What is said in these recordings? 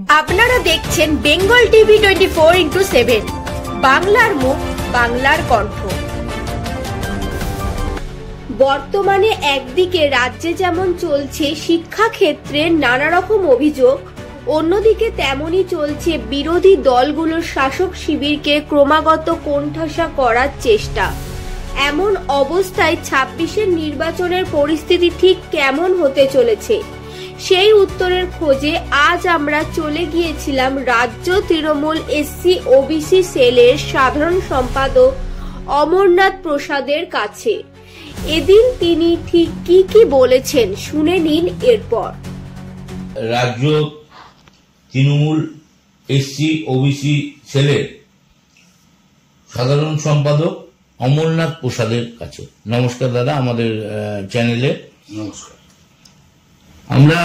আপনারা দেখছেন Bengal TV 24x7, বাংলার মুখ, বাংলার কণ্ঠ। বর্তমানে একদিকে রাজ্যে যেমন চলছে শিক্ষাক্ষেত্রে নানা রকম অভিযোগ, অন্যদিকে তেমনই চলছে বিরোধী দলগুলোর শাসক শিবিরকে ক্রমাগত কোণঠাসা করার চেষ্টা। এমন অবস্থায় 26-এর নির্বাচনের পরিস্থিতি ঠিক কেমন হতে চলেছে, সেই উত্তরের খোঁজে আজ আমরা চলে গিয়েছিলাম রাজ্য তৃণমূল এসসি ওবিসি সেলের সাধারণ সম্পাদক অমরনাথ প্রসাদের কাছে। এদিন তিনি ঠিক কি বলেছেন শুনে নিন এরপর। রাজ্য তৃণমূল এসসি ওবিসি সেলের সাধারণ সম্পাদক অমরনাথ প্রসাদের কাছে। নমস্কার দাদা, আমাদের চ্যানেলে নমস্কার। আমরা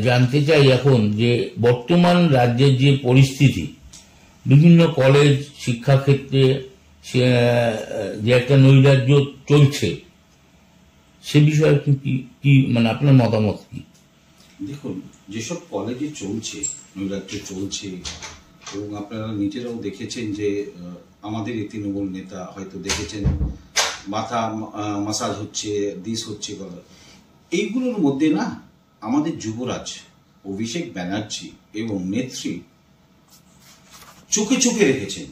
জানতে চাই এখন যে বর্তমান রাজ্যের যে পরিস্থিতি, বিভিন্ন কলেজ শিক্ষাক্ষেত্রে যে একটা নৈরাজ্য চলছে, সে বিষয়ে কি মানে আপনার মতামত কি? দেখুন, যেসব কলেজে চলছে নৈরাজ্য চলছে, এবং আপনারা নিজেরাও দেখেছেন যে আমাদের এই তৃণমূল নেতা হয়তো দেখেছেন মাথা মাসাজ হচ্ছে, দিস হচ্ছে, এইগুলোর মধ্যে না আমাদের যুবরাজ অভিষেক ব্যানার্জি এবং নেত্রী চোখে চোখে রেখেছেন।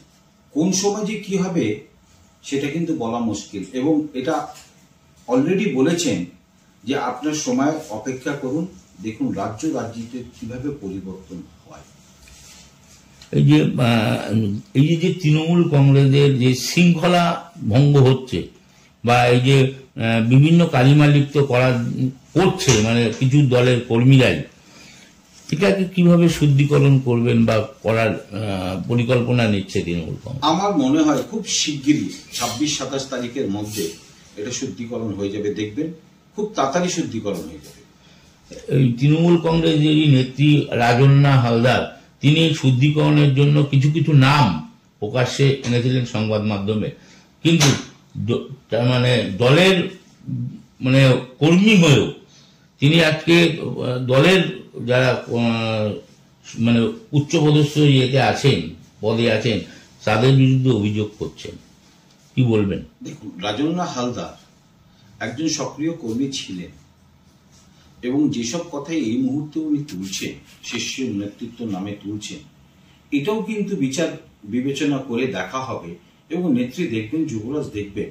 কোন সময় যে কি হবে সেটা কিন্তু বলা মুশকিল, এবং এটা অলরেডি বলেছেন যে আপনার সময় অপেক্ষা করুন, দেখুন রাজ্যে কিভাবে পরিবর্তন হয়। এই যে তৃণমূল কংগ্রেসের যে শৃঙ্খলা ভঙ্গ হচ্ছে বা এই যে বিভিন্ন কালিমা লিপ্ত করছে মানে কিছু দলের কর্মীরাই, এটাকে কিভাবে শুদ্ধিকরণ করবেন বা করার পরিকল্পনা নিচ্ছে তৃণমূল কংগ্রেস? আমার মনে হয় খুব শিগগিরই 26-27 তারিখের মধ্যে এটা শুদ্ধিকরণ হয়ে যাবে, দেখবেন খুব তাড়াতাড়ি শুদ্ধিকরণ হয়ে যাবে। এই তৃণমূল কংগ্রেসেরই নেত্রী রাজন্না হালদার, তিনি শুদ্ধিকরণের জন্য কিছু কিছু নাম প্রকাশ্যে এনেছিলেন সংবাদ মাধ্যমে, কিন্তু মানে দলের মানে কর্মী হয়েও তিনি আজকে দলের যারা মানে উচ্চপদস্থ ইয়েতে আছেন, পদে আছেন, তাদের বিরুদ্ধে অভিযোগ করছেন। কি বলবেন? দেখুন, রাজন্না হালদার একজন সক্রিয় কর্মী ছিলেন, এবং যেসব কথাই এই মুহূর্তে উনি তুলছেন, শীর্ষ নেতৃত্ব নামে তুলছেন, এটাও কিন্তু বিচার বিবেচনা করে দেখা হবে, এবং নেত্রী দেখবেন, যুবরাজ দেখবেন।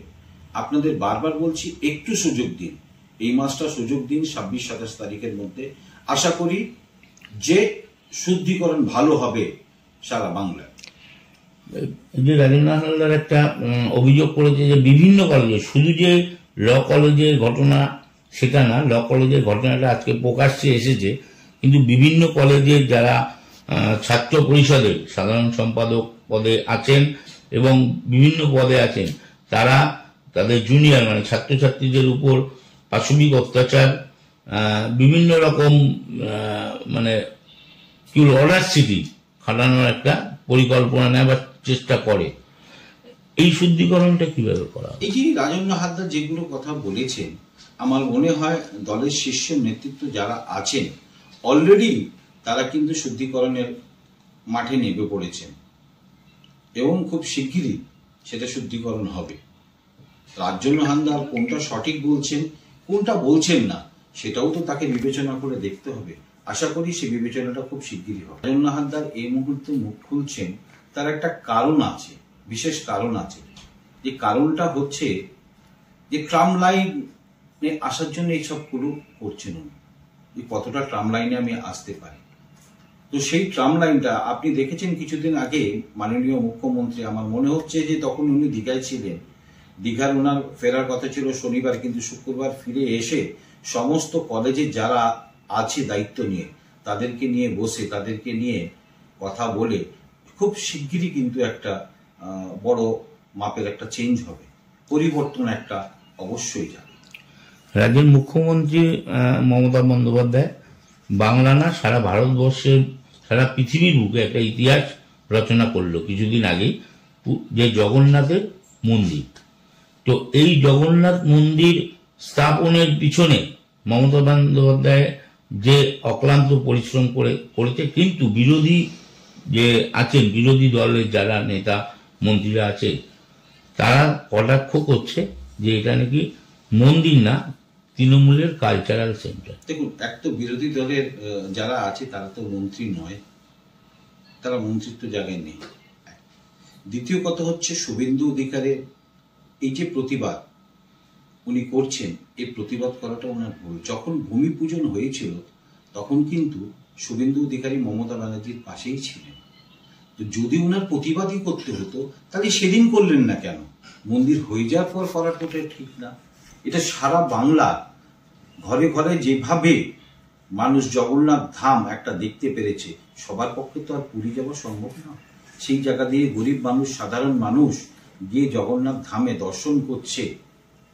আপনাদের বারবার বলছি, একটু সুযোগ দিন, এই মাসটা সুযোগ দিন, 26-27 তারিখের মধ্যে আশা করি যে শুদ্ধিকরণ ভালো হবে সারা বাংলায়। যে রাজন্না হালদার একটা অভিযোগ করেছে যে বিভিন্ন কলেজে, শুধু যে ল কলেজের ঘটনা সেটা না, ল কলেজের ঘটনাটা আজকে প্রকাশ্যে এসেছে, কিন্তু বিভিন্ন কলেজের যারা ছাত্র পরিষদের সাধারণ সম্পাদক পদে আছেন এবং বিভিন্ন পদে আছেন, তারা তাদের জুনিয়র মানে ছাত্রছাত্রীদের উপর পাশবিক অত্যাচার, বিভিন্ন রকম মানে কি অডাসিটি খাটানোর একটা পরিকল্পনা নেবার চেষ্টা করে। এই শুদ্ধিকরণটা কিভাবে করা? এই যে রাজন্না হালদার যেগুলো কথা বলেছেন, আমার মনে হয় দলের শীর্ষ নেতৃত্ব যারা আছেন অলরেডি তারা কিন্তু শুদ্ধিকরণের মাঠে নেমে পড়েছেন, এবং খুব শিগগিরই সেটা শুদ্ধিকরণ হবে। রাজন্না হালদার কোনটা সঠিক বলছেন, কোনটা বলছেন না, সেটাও তো তাকে বিবেচনা করে দেখতে হবে। আশা করি সেই বিবেচনাটা খুব শিগগিরই হবে। রাজন্না হালদার এই মুহূর্তে মুখ খুলছেন, তার একটা কারণ আছে, বিশেষ কারণ আছে। যে কারণটা হচ্ছে যে ট্রাম লাইনে আসার জন্য এইসবগুলো করছেন উনি, যে কতটা ট্রাম লাইনে আমি আসতে পারি। তো সেই ট্রাম লাইনটা আপনি দেখেছেন কিছুদিন আগে মাননীয় মুখ্যমন্ত্রী, আমার মনে হচ্ছে যে তখন উনি দীঘায় ছিলেন, দীঘার ওনার ফেরার কথা ছিল শনিবার, কিন্তু শুক্রবার ফিরে এসে সমস্ত কলেজে যারা আছে দায়িত্ব নিয়ে, তাদেরকে নিয়ে বসে, তাদেরকে নিয়ে কথা বলে খুব শিগগিরই কিন্তু একটা বড় মাপের একটা চেঞ্জ হবে, পরিবর্তন একটা অবশ্যই যাবে। রাজ্যের মুখ্যমন্ত্রী মমতা বন্দ্যোপাধ্যায় বাংলা না সারা ভারতবর্ষের, সারা পৃথিবীর বুকে একটা ইতিহাস রচনা করলো কিছুদিন আগেই, যে জগন্নাথের মন্দির। তো এই জগন্নাথ মন্দির স্থাপনের পিছনে মমতা বন্দ্যোপাধ্যায় যে অক্লান্ত পরিশ্রম করেছে, কিন্তু বিরোধী যে আছেন, বিরোধী দলের যারা নেতা মন্ত্রীরা আছে, তারা কটাক্ষ করছে যে এটা নাকি মন্দির না, তৃণমূলের কালচারাল সেন্টার। দেখুন, এক তো বিরোধী দলের যারা আছে তারা তো মন্ত্রী নয়, তারা মন্ত্রিত্ব জায়গায় নেই। দ্বিতীয় কথা হচ্ছে, শুভেন্দু অধিকারের এই যে প্রতিবাদ উনি করছেন, এই প্রতিবাদ করাটা ওনার ভুল। যখন ভূমি পূজন হয়েছিল তখন কিন্তু শুভেন্দু অধিকারী মমতা ব্যানার্জির পাশেই ছিলেন। তো যদি ওনার প্রতিবাদই করতে হতো তাহলে সেদিন করলেন না কেন? মন্দির হয়ে যাওয়ার পর করাটা ঠিক না। এটা সারা বাংলা ঘরে ঘরে যেভাবে মানুষ জগন্নাথ ধাম একটা দেখতে পেরেছে, সবার পক্ষে তো আর পুরী যাওয়া সম্ভব না। সেই জায়গা দিয়ে গরিব মানুষ, সাধারণ মানুষ গিয়ে জগন্নাথ ধামে দর্শন করছে,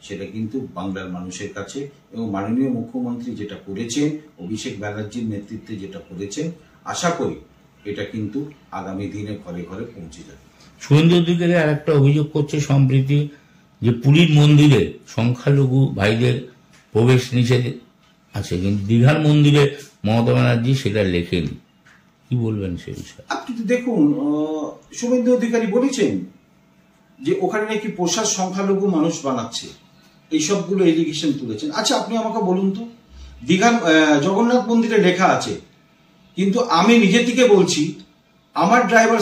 সেটা কিন্তু বাংলার মানুষের কাছে, এবং মাননীয় মুখ্যমন্ত্রী যেটা করেছেন, অভিষেক ব্যানার্জির নেতৃত্বে যেটা করেছেন, আশা করি এটা কিন্তু আগামী দিনে ঘরে ঘরে পৌঁছে যাবে। শুভেন্দু অধিকারী আর একটা অভিযোগ করছে সম্প্রতি, যে পুরীর মন্দিরে সংখ্যালঘু ভাইদের প্রবেশ নিষেধ আছে, কিন্তু দীঘার মন্দিরে মমতা ব্যানার্জি সেটা লেখেনি। কি বলবেন সে বিষয়ে? আপনি তো দেখুন, শুভেন্দু অধিকারী বলেছেন যে ওখানে নাকি প্রসাদ সংখ্যালঘু মানুষ বানাচ্ছে, এইসবগুলো এলিগেশন তুলেছেন। আচ্ছা, আপনি আমাকে বলুন তো, দীঘার জগন্নাথ মন্দিরে লেখা আছে, কিন্তু আমি নিজে থেকে বলছি আমার ড্রাইভার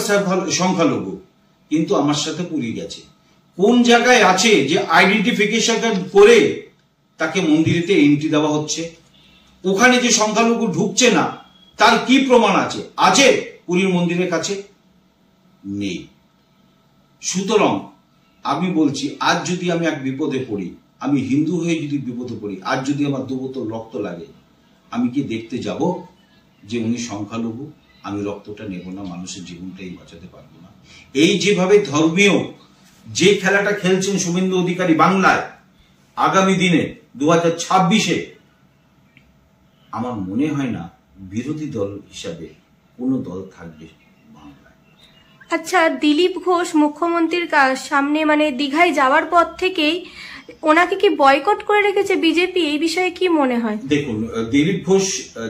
সংখ্যালঘু, কিন্তু আমার সাথে পুরী গেছে। কোন জায়গায় আছে যে আইডেন্টিফিকেশন করে তাকে মন্দিরেতে এন্ট্রি দেওয়া হচ্ছে? ওখানে যে সংখ্যালঘু ঢুকছে না, তার কি প্রমাণ আছে? আছে পুরীর মন্দিরের কাছে? নেই। সুতরাং আমি বলছি, আজ যদি আমি এক বিপদে পড়ি, আমি হিন্দু হয়ে যদি বিপদে পড়ি, আজ যদি আমার 2 বোতল রক্ত লাগে, আমি কি দেখতে যাব যে উনি সংখ্যালঘু? আমি রক্তটা নেব না, মানুষের জীবনটাই বাঁচাতে পারবো না। এই যেভাবে ধর্মীয় যে খেলাটা খেলছেন শুভেন্দু অধিকারী বাংলায়, আগামী দিনে 2026-এ আমার মনে হয় না বিরোধী দল হিসাবে কোনো দল থাকবে বাংলায়। আচ্ছা, দিলীপ ঘোষ মুখ্যমন্ত্রীর সামনে মানে দীঘায় যাওয়ার পর থেকেই ওনাকে কি বয়কট করে রেখেছে বিজেপি? এই বিষয়ে কি মনে হয়? দেখুন, দিলীপ ঘোষ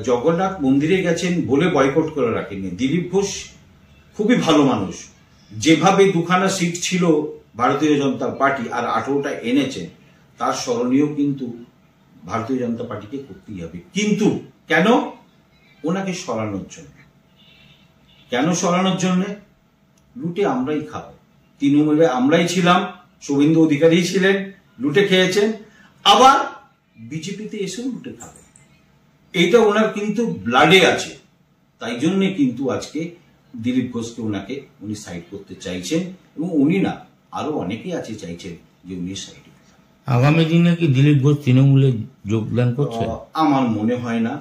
জগন্নাথ মন্দিরে গেছেন বলে বয়কট করে রাখেননি। দিলীপ ঘোষ খুবই ভালো মানুষ। যেভাবে 2খানা সিট ছিল ভারতীয় জনতা পার্টি আর 18টা এনেছেন, তার স্মরণীয় কিন্তু ভারতীয় জনতা পার্টিকে করতেই হবে। কিন্তু কেন? ওনাকে সরানোর জন্য। কেন সরানোর জন্য? লুটে আমরাই খাবো, তৃণমূলে আমরাই ছিলাম, শুভেন্দু অধিকারী ছিলেন, লুটে খেয়েছেন, আবার বিজেপিতে এসেও লুটে খাবে। এইটা ওনার কিন্তু ব্লাডে আছে। তাই জন্য কিন্তু আজকে দিলীপ ঘোষকে উনি সাইড করতে চাইছেন, এবং উনি না, আরো অনেকেই আছে চাইছেন যে উনি সাইড। আগামী দিনে কি দিলীপ ঘোষ তৃণমূলে যোগদান করছে? আমার মনে হয় না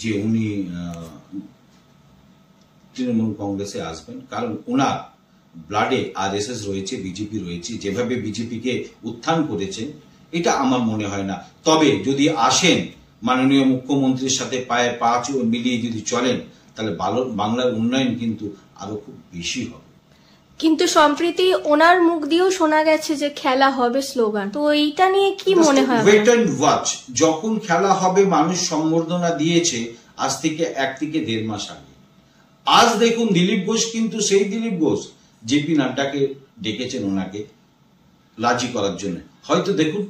যে উনি তৃণমূল কংগ্রেসে আসবেন, কারণ ওনার ব্লাডে RSS রয়েছে, বিজেপি রয়েছে। যেভাবে বিজেপিকে উত্থান করেছেন, এটা আমার মনে হয় না। তবে যদি আসেন, মাননীয় মুখ্যমন্ত্রীর সাথে পায়ে পা মিলিয়ে যদি চলেন, তাহলে বাংলার উন্নয়ন কিন্তু আরো খুব বেশি হবে। কিন্তু সম্প্রতি ওনার মুখ দিয়েও শোনা গেছে যে খেলা হবে স্লোগান, তো এইটা নিয়ে কি মনে হয়? Wait and watch. যখন খেলা হবে, মানুষ সম্বর্ধনা দিয়েছে আজ থেকে 1 থেকে 1.5 মাস আগে। আজ দেখুন, দিলীপ ঘোষ কিন্তু সেই দিলীপ ঘোষ JP নাড্ডাকে ডেকেছেন ওনাকে রাজি করার জন্য। হয়তো দেখুন,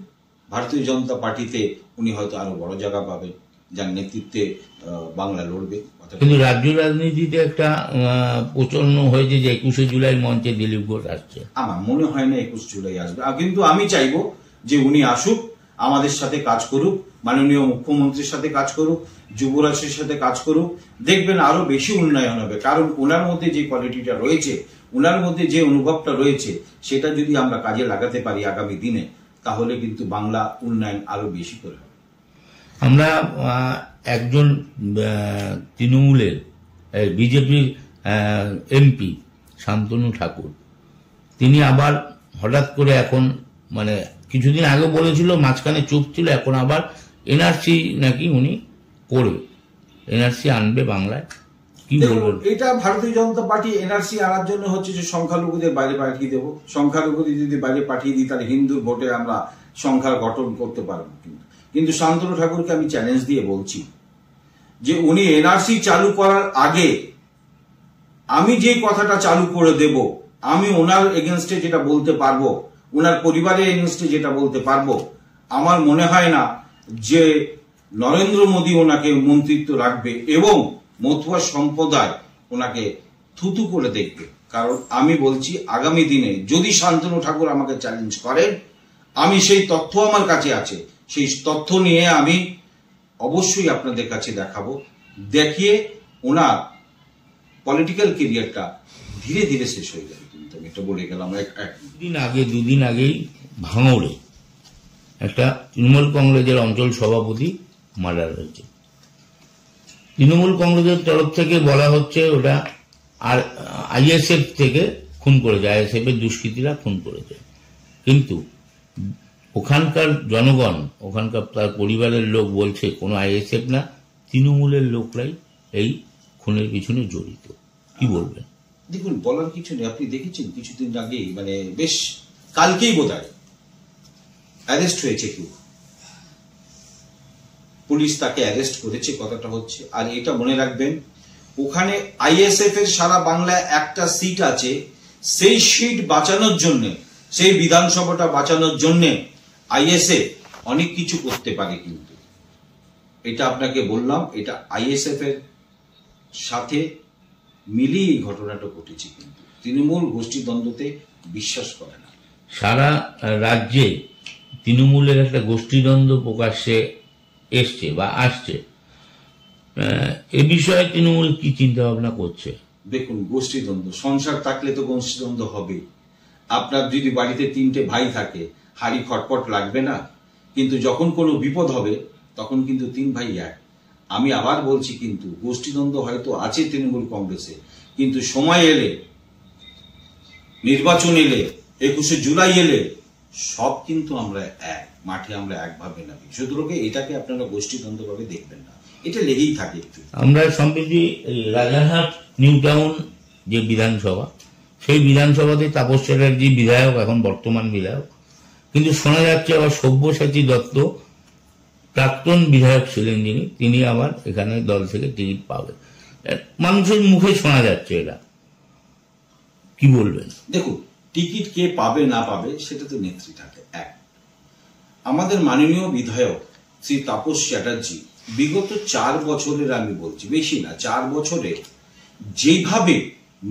ভারতীয় জনতা পার্টিতে উনি হয়তো আরো বড় জায়গা পাবেন, যার নেতৃত্বে বাংলা লড়বে। কিন্তু রাজ্য রাজনীতিতে একটা প্রচন্ড হয়েছে যে 21শে জুলাই মঞ্চে দিলীপ ঘোষ আসছে। আমার মনে হয় না 21 জুলাই আসবে, কিন্তু আমি চাইবো যে উনি আসুক, আমাদের সাথে কাজ করুক, মাননীয় মুখ্যমন্ত্রীর সাথে কাজ করুক, যুবরাজের সাথে কাজ করুক। দেখবেন আরো বেশি উন্নয়ন হবে, কারণ ওনার মধ্যে যে কোয়ালিটিটা রয়েছে, ওনার মধ্যে যে অনুভবটা রয়েছে, সেটা যদি আমরা কাজে লাগাতে পারি আগামী দিনে, তাহলে কিন্তু বাংলা উন্নয়ন আরো বেশি করে হবে। আমরা একজন তৃণমূলের বিজেপির MP শান্তনু ঠাকুর, তিনি আবার হঠাৎ করে এখন, মানে কিছুদিন আগে বলেছিল, মাঝখানে চুপ ছিল, এখন আবার NRC নাকি উনি করবে, NRC আনবে বাংলায়। কি বলবেন? এটা ভারতীয় জনতা পার্টি NRC আনার জন্য হচ্ছে যে সংখ্যালঘুদের বাইরে পাঠিয়ে দেবো। সংখ্যালঘুদের যদি বাইরে পাঠিয়ে দিই, তাহলে হিন্দুর ভোটে আমরা সংখ্যা গঠন করতে পারবো। কিন্তু শান্তনু ঠাকুরকে আমি চ্যালেঞ্জ দিয়ে বলছি যে উনি এনআরসি চালু করার আগে আমি যে কথাটা চালু করে দেব, আমি ওনার এগেনস্টে যেটা বলতে পারবো, ওনার পরিবারের এগেনস্টে যেটা বলতে পারবো, আমার মনে হয় না যে নরেন্দ্র মোদী ওনাকে মন্ত্রিত্ব রাখবে এবং মতুয়া সম্প্রদায় ওনাকে থুতু করে দেখবে। কারণ আমি বলছি, আগামী দিনে যদি শান্তনু ঠাকুর আমাকে চ্যালেঞ্জ করেন, আমি সেই তথ্য আমার কাছে আছে, সেই তথ্য নিয়ে আমি অবশ্যই আপনাদের কাছে দেখাবো, দেখিয়ে ওনার পলিটিক্যাল কেরিয়ারটা ধীরে ধীরে শেষ হয়ে যাবে। কিন্তু আমি এটা বলে গেলাম। দুদিন আগেই ভাঙড়ে একটা তৃণমূল কংগ্রেসের অঞ্চল সভাপতি মার্ডার হয়েছে। তৃণমূল কংগ্রেসের তরফ থেকে বলা হচ্ছে ওটা আর আইএসএফ থেকে খুন করেছে, আইএসএফ এর দুষ্কৃতীরা খুন করেছে। কিন্তু ওখানকার জনগণ, ওখানকার তার পরিবারের লোক বলছে কোনো আইএসএফ না, তৃণমূলের লোকরাই এই খুনের পিছনে জড়িত। কি বলবেন? দেখুন, বলার কিছু নেই। আপনি দেখেছেন কিছুদিন আগেই, মানে বেশ কালকেই বোধহয় অ্যারেস্ট হয়েছে কেউ, পুলিশ তাকে অ্যারেস্ট করেছে, কথাটা হচ্ছে। আর এটা মনে রাখবেন, ওখানে আইএসএফ এর সারা বাংলায় একটা সিট আছে, সেই সিট বাঁচানোর জন্য, সেই বিধানসভাটা বাঁচানোর জন্য আইএসএফ অনেক কিছু করতে পারে। কিন্তু এটা আপনাকে বললাম, এটা আইএসএফ এর সাথে মিলিয়ে এই ঘটনাটা ঘটেছে। কিন্তু তৃণমূল গোষ্ঠীদ্বন্দ্বতে বিশ্বাস করে না। সারা রাজ্যে তৃণমূলের একটা গোষ্ঠীদ্বন্দ্ব প্রকাশ্যে এসছে বা আসছে, এ বিষয়ে তৃণমূল কি চিন্তা ভাবনা করছে? দেখুন, গোষ্ঠীদ্বন্দ্ব, সংসার থাকলে তো গোষ্ঠীদ্বন্দ্ব হবে। আপনার যদি বাড়িতে 3টে ভাই থাকে, হাড়ি খটপট লাগবে না? কিন্তু যখন কোনো বিপদ হবে তখন কিন্তু 3 ভাই এক। আমি আবার বলছি, কিন্তু গোষ্ঠীদ্বন্দ্ব হয়তো আছে তৃণমূল কংগ্রেসে, কিন্তু সময় এলে, নির্বাচন এলে, 21শে জুলাই এলে সব কিন্তু আমরা এক, মাঠে আমরা একভাবে নামি। সুতরাং এটাকে আপনারা গোষ্ঠীদ্বন্দ্ব ভাবে দেখবেন না, এটা লেগেই থাকে। আমরা সম্প্রতি রাজারহাট নিউ টাউন যে বিধানসভা, সেই বিধানসভাতে তাপস চ্যাটার্জি বিধায়ক, এখন বর্তমান বিধায়ক, কিন্তু শোনা যাচ্ছে আবার সব্যসাচী দত্ত প্রাক্তন বিধায়ক ছিলেন যিনি, তিনি আবার এখানে দল থেকে টিকিট পাবেন। মানুষের মুখে শোনা যাচ্ছে এটা। কি বলবেন? দেখুন, টিকিট কে পাবে না পাবে সেটা তো নেত্রী থাকে। এক, আমাদের মাননীয় বিধায়ক শ্রী তাপস চ্যাটার্জি বিগত 4 বছরের, আমি বলছি বেশি না, 4 বছরে যেভাবে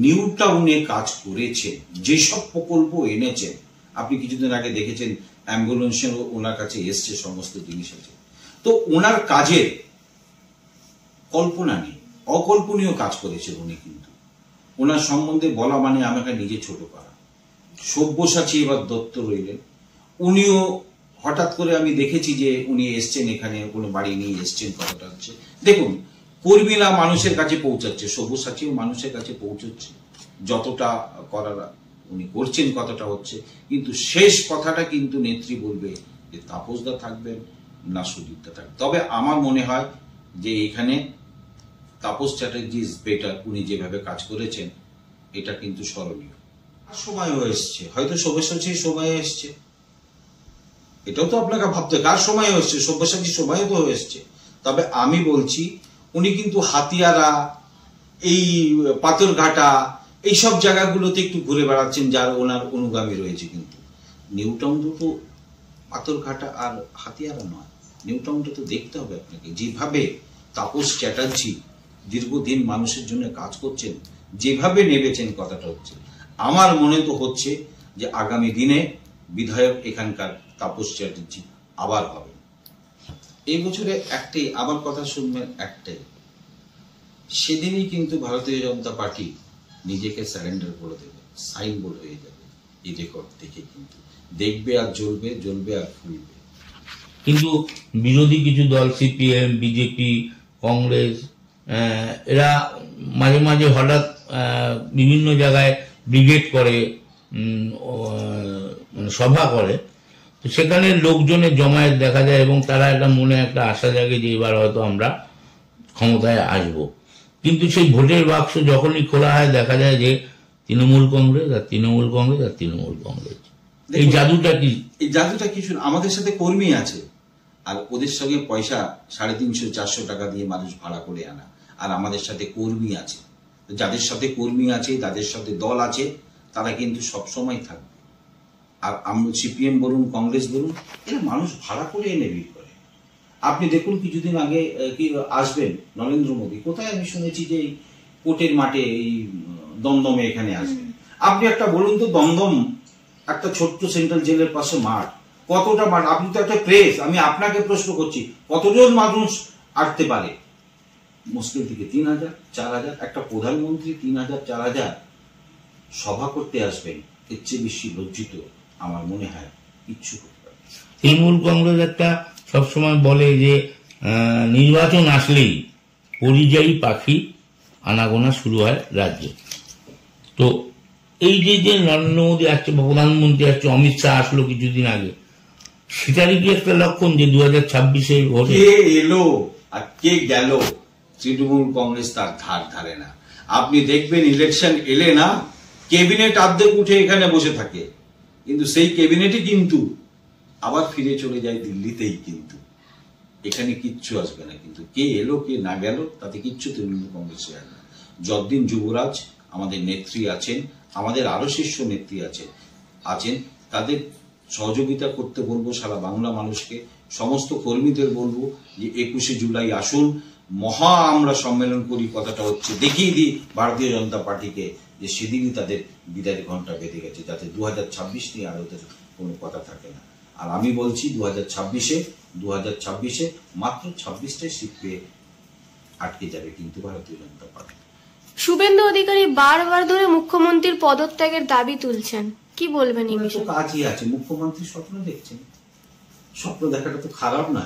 নিউ টাউনে কাজ করেছেন, যেসব প্রকল্প এনেছেন, আপনি কিছুদিন আগে দেখেছেন অ্যাম্বুলেন্সের ওনার কাছে এসছে, সমস্ত জিনিস আছে। তো ওনার কাজের কল্পনা নেই, অকল্পনীয় কাজ করেছেন উনি। কিন্তু ওনার সম্বন্ধে বলা মানে আমাকে নিজে ছোট করা। সব্যসাচী এবার দত্ত রইলেন, উনিও হঠাৎ করে আমি দেখেছি যে উনি এসছেন এখানে, কোনো বাড়ি নিয়ে এসছেন, কথাটা হচ্ছে। দেখুন, কর্মীরা মানুষের কাছে পৌঁছাচ্ছে, সব্যসাচীও মানুষের কাছে পৌঁছচ্ছে, যতটা করার উনি করছেন, কথাটা হচ্ছে। কিন্তু শেষ কথাটা কিন্তু নেত্রী বলবে যে তাপসদা থাকবেন না সুদীপদা থাকবেন। তবে আমার মনে হয় যে এখানে তাপস চ্যাটার্জি ইজ বেটার। উনি যেভাবে কাজ করেছেন এটা কিন্তু স্মরণীয়। সময়ও এসছে, হয়তো সব্যসাচীর সময় এসছে, এটাও তো আপনাকে ভাবতে, কার সময় এসছে, সব্যসাচীর সময়ও তো এসছে। তবে আমি বলছি, উনি কিন্তু হাতিয়ারা, এই পাথরঘাটা, এইসব জায়গাগুলোতে একটু ঘুরে বেড়াচ্ছেন, যার ওনার অনুগামী রয়েছে। কিন্তু নিউ টাউন তো পাথরঘাটা আর হাতিয়ারা নয়, নিউ টাউনটা তো দেখতে হবে আপনাকে। যেভাবে তাপস চ্যাটার্জি দীর্ঘদিন মানুষের জন্য কাজ করছেন, যেভাবে নেবেছেন, কথাটা হচ্ছে, আমার মনে তো হচ্ছে যে আগামী দিনে বিধায়ক এখানকার তাপস চ্যাটার্জি আবার হবে। এই বছরে একটাই, আবার কথা শুনবেন, একটাই, সেদিনই কিন্তু ভারতীয় জনতা পার্টি নিজেকে সারেন্ডার করে দেবে, সাইন বোর্ড হয়ে যাবে। এই রেকর্ড দেখে কিন্তু দেখবে আর জ্বলবে, জ্বলবে আর ফুলবে। কিন্তু বিরোধী কিছু দল, সিপিএম, বিজেপি, কংগ্রেস, এরা মাঝে মাঝে হঠাৎ বিভিন্ন জায়গায় ব্রিগেড করে, সভা করে, তো সেখানে লোকজনের জমায়েত দেখা যায় এবং তারা একটা মনে একটা আশা জাগে যে এবার হয়তো আমরা ক্ষমতায় আসব। কিন্তু সেই ভোটের বাক্স যখনই খোলা হয় দেখা যায় যে তৃণমূল কংগ্রেস আর তৃণমূল কংগ্রেস আর তৃণমূল কংগ্রেস। এই জাদুটা কি? এই জাদুটা কি? আমাদের সাথে কর্মী আছে, আর ওদের সঙ্গে পয়সা 350-400 টাকা দিয়ে মানুষ ভাড়া করে আনা। আর আমাদের সাথে কর্মী আছে, যাদের সাথে কর্মী আছে, যাদের সাথে দল আছে, তারা কিন্তু সবসময় থাকবে। আর আমরা সিপিএম বলুন, কংগ্রেস বলুন, এরা মানুষ ভাড়া করে এনে ভিড় করে। আপনি দেখুন কিছুদিন আগে কি আসবেন নরেন্দ্র মোদী, কোথায় আমি শুনেছি যে এই কোর্টের মাঠে এই দমদমে এখানে আসবেন। আপনি একটা বলুন তো, দমদম একটা ছোট্ট সেন্ট্রাল জেলের পাশে মাঠ, কতটা মাঠ? আপনি তো একটা প্রেস, আমি আপনাকে প্রশ্ন করছি, কতজন মানুষ আসতে পারে? মুশকিল থেকে 3000-4000, একটা প্রধানমন্ত্রী 3000-4000 সভা করতে আসবেন, এর চেয়ে বেশি লজ্জিত আমার মনে হয় কিচ্ছু করতে পারে। তৃণমূল কংগ্রেস একটা সবসময় বলে যে নির্বাচন আসলেই পরিযায়ী পাখি আনাগোনা শুরু হয় রাজ্যে। তো এই যে নরেন্দ্র মোদী আসছে, প্রধানমন্ত্রী আসছে, অমিত শাহ আসলো কিছুদিন আগে, সেটারই কি একটা লক্ষণ যে 2026-এ কে এলো আর কে গেল তৃণমূল কংগ্রেস তার ধার ধারে না। আপনি দেখবেন ইলেকশন এলে না, ক্যাবিনেট অর্ধেক উঠে এখানে বসে থাকে, কিন্তু সেই ক্যাবিনেটই কিন্তু আবার ফিরে চলে যায় দিল্লিতেই, কিন্তু এখানে কিচ্ছু আসবে না। কিন্তু কে এলো কে না গেল তাতে কিচ্ছু তৃণমূল কংগ্রেসে হয় না। যতদিন যুবরাজ আমাদের নেত্রী আছেন, আমাদের আরো শীর্ষ নেত্রী আছেন, তাদের সহযোগিতা করতে বলবো সারা বাংলা মানুষকে, সমস্ত কর্মীদের বলবো যে 21শে জুলাই আসুন, মহা আমরা সম্মেলন করি। কথাটা হচ্ছে দেখিয়ে দিই ভারতীয় জনতা পার্টিকে যে সেদিনই তাদের বিদায়ের ঘন্টা বেঁধে গেছে, যাতে 2026 নিয়ে আর ওদের কোনো কথা থাকে না। আর আমি বলছি 2026-এ মাত্র 26টাই সিট পেয়ে আটকে যাবে কিন্তু ভারতীয় জনতা পার্টি। শুভেন্দু অধিকারী বারবার ধরে মুখ্যমন্ত্রীর পদত্যাগের দাবি তুলছেন, কি বলবেন এই বিষয়ে? কাজই আছে, মুখ্যমন্ত্রী স্বপ্ন দেখছেন, স্বপ্ন দেখাটা তো খারাপ না।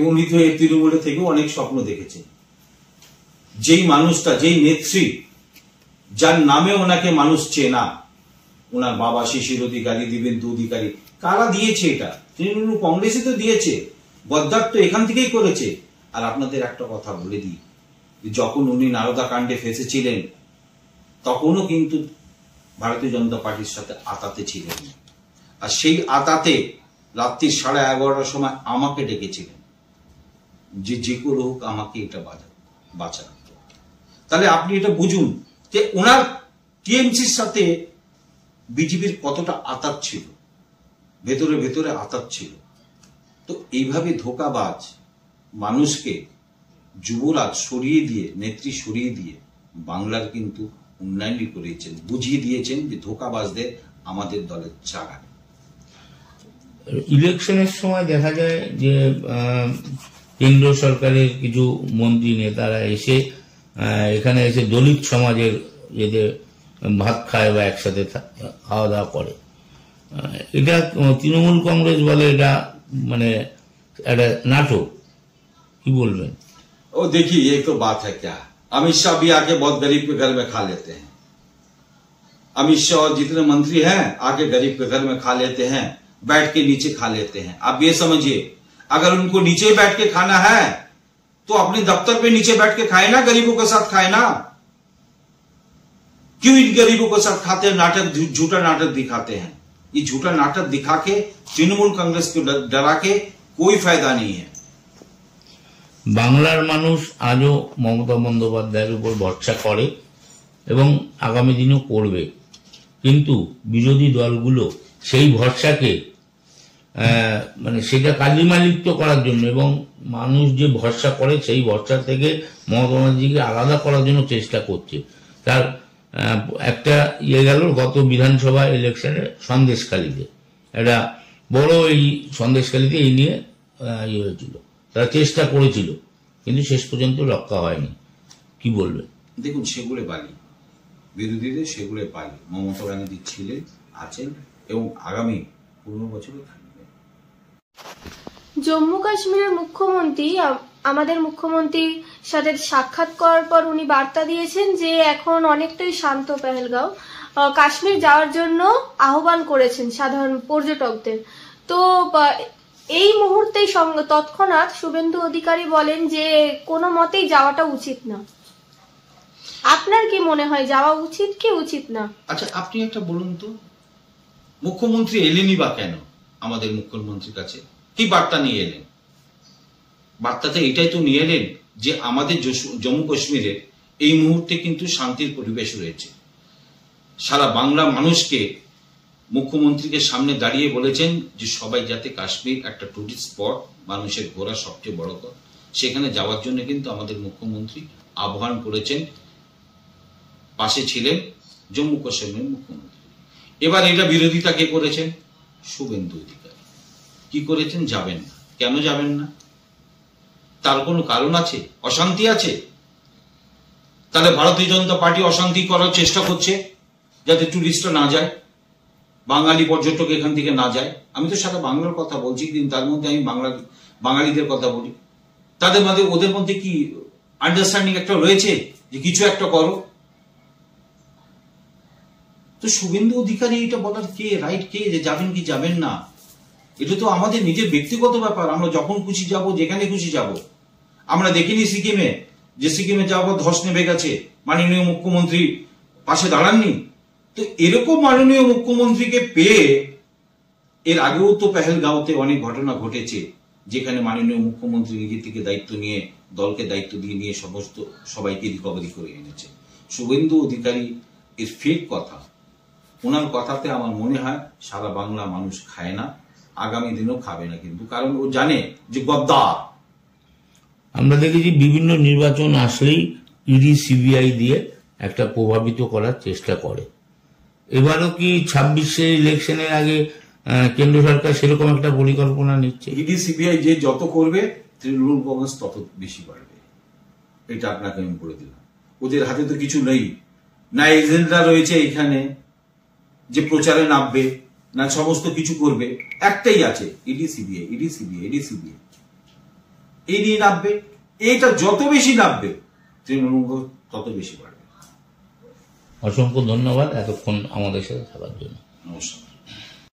উনি তো এই তৃণমূলে থেকেও অনেক স্বপ্ন দেখেছেন। যেই মানুষটা, যেই নেত্রী, যার নামে ওনাকে মানুষ চেনা, ওনার বাবা শিশির অধিকারী, দিবেন্দু অধিকারী, কারা দিয়েছে এটা? তৃণমূল কংগ্রেসই তো দিয়েছে, গদ্দার তো এখান থেকেই করেছে। আর আপনাদের একটা কথা বলে দিই, যখন উনি নারদা কাণ্ডে ফেঁসেছিলেন তখনও কিন্তু ভারতীয় জনতা পার্টির সাথে আতাতে ছিলেন। আর সেই আতাতে রাত্রি 11:30টার সময় আমাকে ডেকেছিলেন যে করে হোক আমাকে এটা বাঁচানো। তাহলে আপনি এটা বুঝুন যে ওনার টিএমসির সাথে বিজেপির কতটা আতাত ছিল, ভেতরে ভেতরে আতাত ছিল। তো এইভাবে ধোঁকাবাজ মানুষকে যুবরাজ সরিয়ে দিয়ে, নেত্রী সরিয়ে দিয়ে বাংলার কিন্তু উন্নয়নই করেছেন, বুঝিয়ে দিয়েছেন যে ধোঁকাবাজদের আমাদের দলের চারা। ইলেকশনের সময় দেখা যায় যে কেন্দ্র সরকারের কিছু মন্ত্রী নেতারা এসে এখানে এসে দলিত সমাজের এদের ভাত খায় বা একসাথে খাওয়া দাওয়া করে। এটা তৃণমূল কংগ্রেস বলে এটা মানে একটা নাটক, কি বলবেন? ओ देखिए ये तो बात है क्या, अमित शाह भी आके बहुत गरीब के घर में खा लेते हैं। अमित शाह और जितने मंत्री हैं आके गरीब के घर में खा लेते हैं, बैठ के नीचे खा लेते हैं। आप ये समझिए, अगर उनको नीचे बैठ के खाना है तो अपने दफ्तर पे नीचे बैठ के खाए ना, गरीबों के साथ खाए ना। क्यों इन गरीबों के साथ खाते हैं? नाटक, झूठा नाटक दिखाते हैं। ये झूठा नाटक दिखा के तृणमूल कांग्रेस को डरा के कोई फायदा नहीं है। বাংলার মানুষ আজও মমতা বন্দ্যোপাধ্যায়ের উপর ভরসা করে এবং আগামী দিনেও করবে, কিন্তু বিরোধী দলগুলো সেই ভরসাকে মানে সেটা কালিমালিপ্ত করার জন্য এবং মানুষ যে ভরসা করে সেই ভরসা থেকে মমতা ব্যানার্জিকে আলাদা করার জন্য চেষ্টা করছে। তার একটা গেল গত বিধানসভা ইলেকশনে সন্দেশখালীতে, একটা বড় এই সন্দেশখালীতে এই নিয়ে হয়েছিল, তারা চেষ্টা করেছিল কিন্তু শেষ পর্যন্ত রক্ষা হয়নি, কি বলবে? দেখুন, সেগুলো বালি, বিরোধীদের সেগুলো বালি। মমতা ব্যানার্জি ছিলেন, আছেন এবং আগামী 15 বছরে থাকবে। জম্মু কাশ্মীরের মুখ্যমন্ত্রী আমাদের মুখ্যমন্ত্রীর সাথে সাক্ষাৎ করার পর উনি বার্তা দিয়েছেন যে এখন অনেকটাই শান্ত পেহেলগাঁও, কাশ্মীর যাওয়ার জন্য আহ্বান করেছেন সাধারণ পর্যটকদের। তো এই মুহূর্তে তৎক্ষণাৎ শুভেন্দু অধিকারী বলেন যে কোনো মতেই যাওয়াটা উচিত না। আপনার কি মনে হয় যাওয়া উচিত কি উচিত না? আচ্ছা, আপনি একটা বলুন তো, মুখ্যমন্ত্রী এলেনই বা কেন আমাদের মুখ্যমন্ত্রীর কাছে? কি বার্তা নিয়ে এলেন? বার্তাতে এটাই তো নিয়ে এলেন যে আমাদের জম্মু কাশ্মীরের এই মুহূর্তে কিন্তু শান্তির পরিবেশ রয়েছে। সারা বাংলা মানুষকে মুখ্যমন্ত্রীকে সামনে দাঁড়িয়ে বলেছেন যে সবাই যাতে কাশ্মীর একটা টুরিস্ট স্পট, মানুষের ঘোরা সবচেয়ে বড় কথা, সেখানে যাওয়ার জন্য কিন্তু আমাদের মুখ্যমন্ত্রী আহ্বান করেছেন। পাশে ছিলেন জম্মু কাশ্মীরের মুখ্যমন্ত্রী। এবার এটা বিরোধিতা কে করেছেন? শুভেন্দু অধিকারী। কি করেছেন? যাবেন না। কেন যাবেন না? তার কোনো কারণ আছে? অশান্তি আছে? তাহলে ভারতীয় জনতা পার্টি অশান্তি করার চেষ্টা করছে যাতে টুরিস্টরা না যায়, বাঙালি পর্যটক এখান থেকে না যায়। আমি তো সারা বাংলার কথা বলছি, কিন্তু তার মধ্যে আমি বাঙালিদের কথা বলি। তাদের মধ্যে ওদের মধ্যে কি আন্ডারস্ট্যান্ডিং একটা রয়েছে যে কিছু একটা করো? তো শুভেন্দু অধিকারী এটা বলার কে, রাইট কে যে যাবেন কি যাবেন না? এটা তো আমাদের নিজের ব্যক্তিগত ব্যাপার। আমরা যখন খুশি যাব, যেখানে খুশি যাব। আমরা দেখিনি সিকিমে, যে সিকিমে যাওয়ার ধস নেমে গেছে, মাননীয় মুখ্যমন্ত্রী পাশে দাঁড়াননি। তো এরকম মাননীয় মুখ্যমন্ত্রীকে পেয়ে এর আগেও তো পেহেলগাঁওতে অনেক ঘটনা ঘটেছে, যেখানে মাননীয় মুখ্যমন্ত্রী নিজে থেকে দায়িত্ব নিয়ে, দলকে দায়িত্ব দিয়ে নিয়ে সবাইকে রিকভারি করে এনেছে। শুভেন্দু অধিকারী এর ফেক কথা, ওনার কথাতে আমার মনে হয় সারা বাংলা মানুষ খায় না, আগামী দিনও খাবে না, কিন্তু কারণ ও জানে যে গদ্দার। আমরা দেখেছি বিভিন্ন নির্বাচন আসলেই ইডি সিবিআই দিয়ে একটা প্রভাবিত করার চেষ্টা করে। এবারও কি 26-এ ইলেকশনের আগে কেন্দ্র সরকার সেরকম একটা পরিকল্পনা নিচ্ছে? ইডি সিবিআই যে যত করবে তৃণমূল কংগ্রেস তত বেশি বাড়বে, এটা আপনাকে আমি বলে দিলাম। ওদের হাতে তো কিছু নেই, না এজেন্টরা রয়েছে এখানে যে প্রচারে নামবে, না সমস্ত কিছু করবে। একটাই আছে, ED CBI, ED CBI, ED CBI. এই নিয়ে নামবে। এইটা যত বেশি নামবে তৃণমূল তত বেশি বাড়বে। অসংখ্য ধন্যবাদ এতক্ষণ আমাদের সাথে থাকার জন্য। নমস্কার।